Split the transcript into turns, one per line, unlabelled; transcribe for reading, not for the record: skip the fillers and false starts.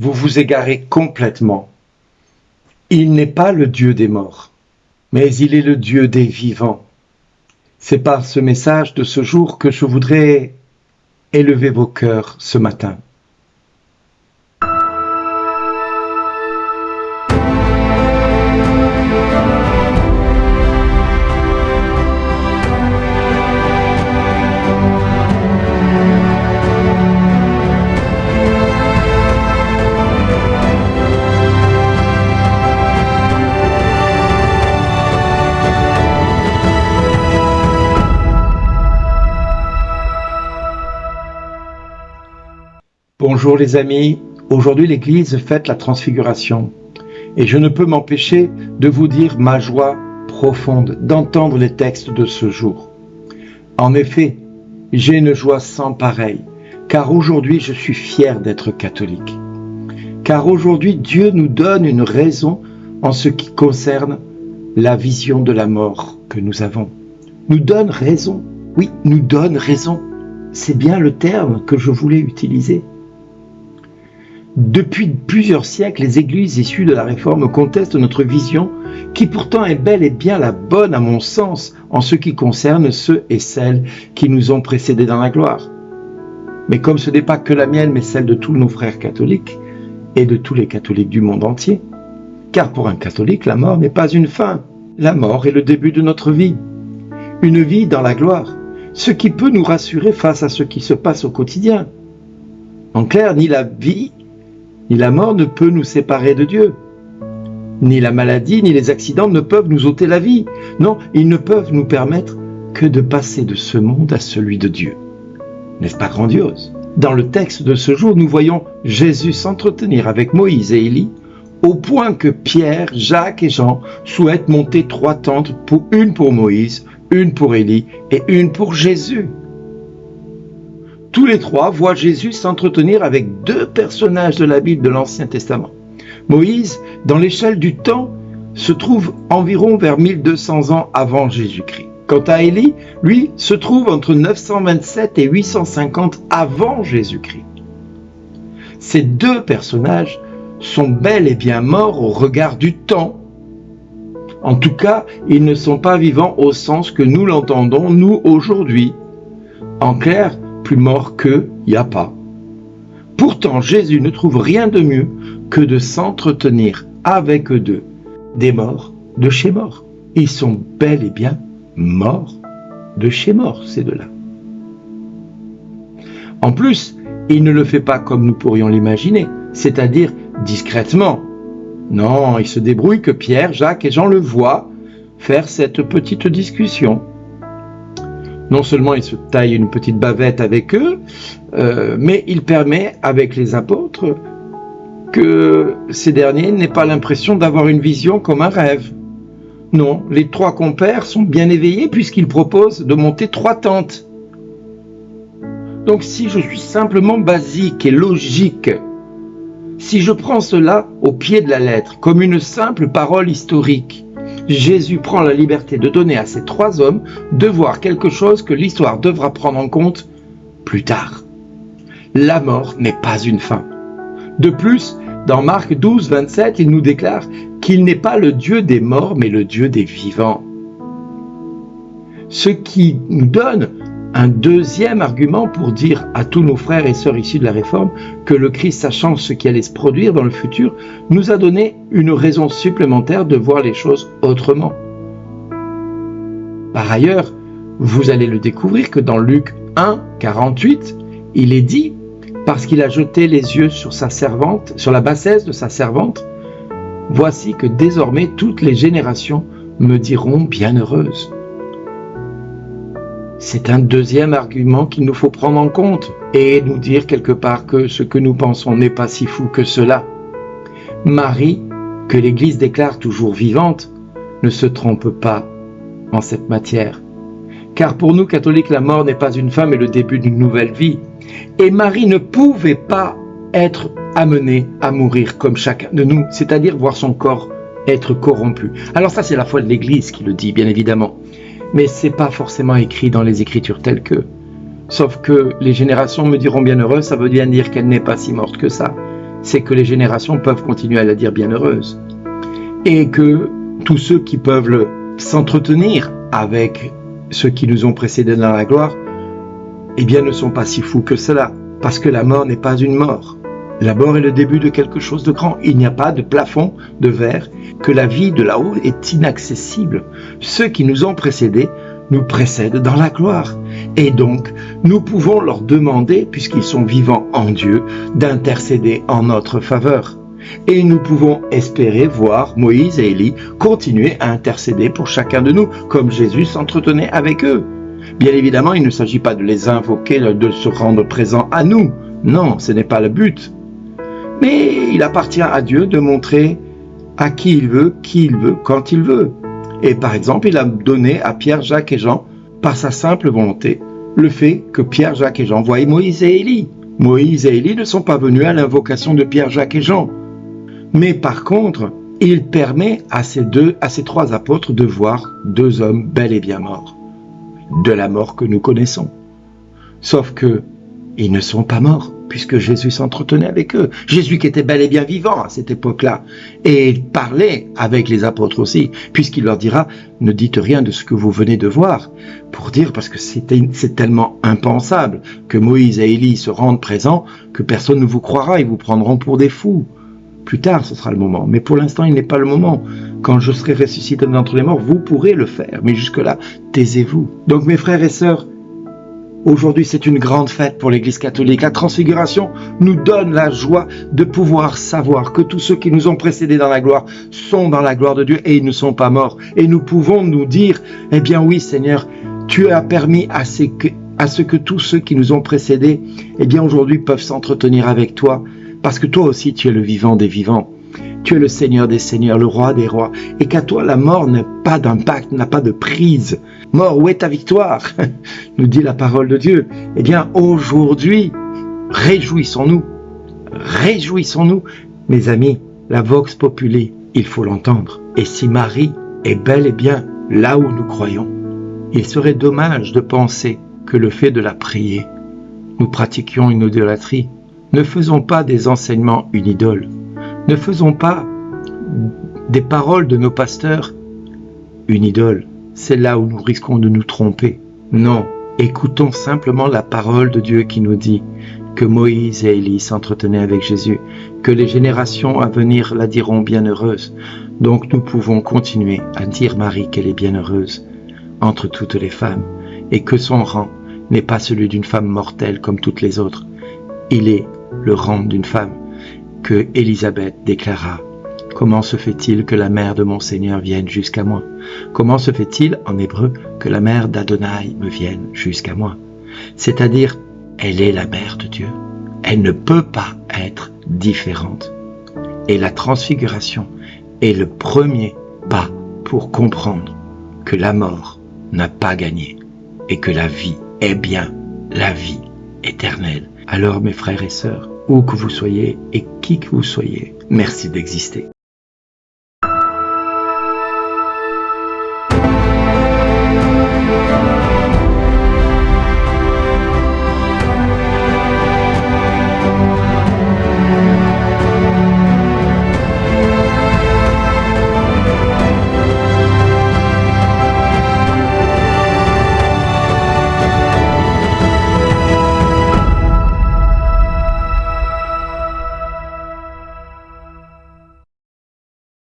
vous vous égarez complètement. Il n'est pas le Dieu des morts, mais il est le Dieu des vivants. C'est par ce message de ce jour que je voudrais élever vos cœurs ce matin. Bonjour les amis, aujourd'hui l'Église fête la Transfiguration et je ne peux m'empêcher de vous dire ma joie profonde d'entendre les textes de ce jour. En effet, j'ai une joie sans pareille, car aujourd'hui je suis fier d'être catholique. Car aujourd'hui Dieu nous donne une raison en ce qui concerne la vision de la mort que nous avons. Nous donne raison, oui, nous donne raison. C'est bien le terme que je voulais utiliser. Depuis plusieurs siècles, les églises issues de la Réforme contestent notre vision, qui pourtant est bel et bien la bonne à mon sens, en ce qui concerne ceux et celles qui nous ont précédés dans la gloire. Mais comme ce n'est pas que la mienne, mais celle de tous nos frères catholiques, et de tous les catholiques du monde entier, car pour un catholique, la mort n'est pas une fin, la mort est le début de notre vie, une vie dans la gloire, ce qui peut nous rassurer face à ce qui se passe au quotidien. En clair, ni la vie, ni la mort ne peut nous séparer de Dieu. Ni la maladie, ni les accidents ne peuvent nous ôter la vie. Non, ils ne peuvent nous permettre que de passer de ce monde à celui de Dieu. N'est-ce pas grandiose? Dans le texte de ce jour, nous voyons Jésus s'entretenir avec Moïse et Élie, au point que Pierre, Jacques et Jean souhaitent monter 3 tentes, une pour Moïse, une pour Élie et une pour Jésus. Tous les 3 voient Jésus s'entretenir avec 2 personnages de la Bible de l'Ancien Testament. Moïse, dans l'échelle du temps, se trouve environ vers 1200 ans avant Jésus-Christ. Quant à Élie, lui, se trouve entre 927 et 850 avant Jésus-Christ. Ces 2 personnages sont bel et bien morts au regard du temps. En tout cas, ils ne sont pas vivants au sens que nous l'entendons, nous, aujourd'hui. En clair, plus mort qu'eux, il n'y a pas. Pourtant, Jésus ne trouve rien de mieux que de s'entretenir avec eux deux, des morts de chez morts. Ils sont bel et bien morts de chez morts, ces deux-là. En plus, il ne le fait pas comme nous pourrions l'imaginer, c'est-à-dire discrètement. Non, il se débrouille que Pierre, Jacques et Jean le voient faire cette petite discussion. Non seulement il se taille une petite bavette avec eux, mais il permet avec les apôtres que ces derniers n'aient pas l'impression d'avoir une vision comme un rêve. Non, les 3 compères sont bien éveillés puisqu'ils proposent de monter 3 tentes. Donc si je suis simplement basique et logique, si je prends cela au pied de la lettre comme une simple parole historique, Jésus prend la liberté de donner à ces 3 hommes de voir quelque chose que l'histoire devra prendre en compte plus tard. La mort n'est pas une fin. De plus, dans Marc 12, 27, il nous déclare qu'il n'est pas le Dieu des morts, mais le Dieu des vivants. Ce qui nous donne un deuxième argument pour dire à tous nos frères et sœurs issus de la Réforme que le Christ, sachant ce qui allait se produire dans le futur, nous a donné une raison supplémentaire de voir les choses autrement. Par ailleurs, vous allez le découvrir que dans Luc 1, 48, il est dit, parce qu'il a jeté les yeux sur sa servante, sur la bassesse de sa servante, « Voici que désormais toutes les générations me diront bienheureuse. » C'est un deuxième argument qu'il nous faut prendre en compte et nous dire quelque part que ce que nous pensons n'est pas si fou que cela. Marie, que l'Église déclare toujours vivante, ne se trompe pas en cette matière. Car pour nous catholiques, la mort n'est pas une fin mais le début d'une nouvelle vie. Et Marie ne pouvait pas être amenée à mourir comme chacun de nous, c'est-à-dire voir son corps être corrompu. Alors ça, c'est la foi de l'Église qui le dit, bien évidemment. Mais ce n'est pas forcément écrit dans les Écritures telles que. Sauf que les générations me diront bienheureuses, ça veut bien dire qu'elle n'est pas si morte que ça. c'est que les générations peuvent continuer à la dire bienheureuse. Et que tous ceux qui peuvent s'entretenir avec ceux qui nous ont précédés dans la gloire, eh bien ne sont pas si fous que cela, parce que la mort n'est pas une mort. La mort est le début de quelque chose de grand. Il n'y a pas de plafond de verre, que la vie de là-haut est inaccessible. Ceux qui nous ont précédés nous précèdent dans la gloire. Et donc, nous pouvons leur demander, puisqu'ils sont vivants en Dieu, d'intercéder en notre faveur. Et nous pouvons espérer voir Moïse et Élie continuer à intercéder pour chacun de nous, comme Jésus s'entretenait avec eux. Bien évidemment, il ne s'agit pas de les invoquer, de se rendre présents à nous. Non, ce n'est pas le but. Mais il appartient à Dieu de montrer à qui il veut, quand il veut. Et par exemple, il a donné à Pierre, Jacques et Jean, par sa simple volonté, le fait que Pierre, Jacques et Jean voient Moïse et Élie. Moïse et Élie ne sont pas venus à l'invocation de Pierre, Jacques et Jean. Mais par contre, il permet à ces trois apôtres de voir deux hommes bel et bien morts. De la mort que nous connaissons. Sauf que ils ne sont pas morts, puisque Jésus s'entretenait avec eux. Jésus qui était bel et bien vivant à cette époque-là. Et il parlait avec les apôtres aussi, puisqu'il leur dira, ne dites rien de ce que vous venez de voir. Pour dire, parce que c'est tellement impensable que Moïse et Élie se rendent présents, que personne ne vous croira, ils vous prendront pour des fous. Plus tard, ce sera le moment. Mais pour l'instant, il n'est pas le moment. Quand je serai ressuscité d'entre les morts, vous pourrez le faire. Mais jusque-là, taisez-vous. Donc, mes frères et sœurs, aujourd'hui, c'est une grande fête pour l'Église catholique. La transfiguration nous donne la joie de pouvoir savoir que tous ceux qui nous ont précédés dans la gloire sont dans la gloire de Dieu et ils ne sont pas morts. Et nous pouvons nous dire, eh bien oui, Seigneur, tu as permis à ce que tous ceux qui nous ont précédés, eh bien aujourd'hui, peuvent s'entretenir avec toi. Parce que toi aussi, tu es le vivant des vivants. Tu es le Seigneur des seigneurs, le roi des rois. Et qu'à toi, la mort n'a pas d'impact, n'a pas de prise. Mort, où est ta victoire? Nous dit la parole de Dieu. Eh bien, aujourd'hui, réjouissons-nous. Réjouissons-nous. Mes amis, la vox populi, il faut l'entendre. Et si Marie est bel et bien là où nous croyons, il serait dommage de penser que le fait de la prier, nous pratiquions une idolâtrie. Ne faisons pas des enseignements une idole. Ne faisons pas des paroles de nos pasteurs une idole. C'est là où nous risquons de nous tromper. Non, écoutons simplement la parole de Dieu qui nous dit que Moïse et Élie s'entretenaient avec Jésus, que les générations à venir la diront bienheureuse. Donc nous pouvons continuer à dire Marie qu'elle est bienheureuse entre toutes les femmes et que son rang n'est pas celui d'une femme mortelle comme toutes les autres. Il est le rang d'une femme, que Élisabeth déclara. Comment se fait-il que la mère de mon Seigneur vienne jusqu'à moi? Comment se fait-il, en hébreu, que la mère d'Adonai me vienne jusqu'à moi? C'est-à-dire, elle est la mère de Dieu. Elle ne peut pas être différente. Et la transfiguration est le premier pas pour comprendre que la mort n'a pas gagné et que la vie est bien la vie éternelle. Alors mes frères et sœurs, où que vous soyez et qui que vous soyez, merci d'exister.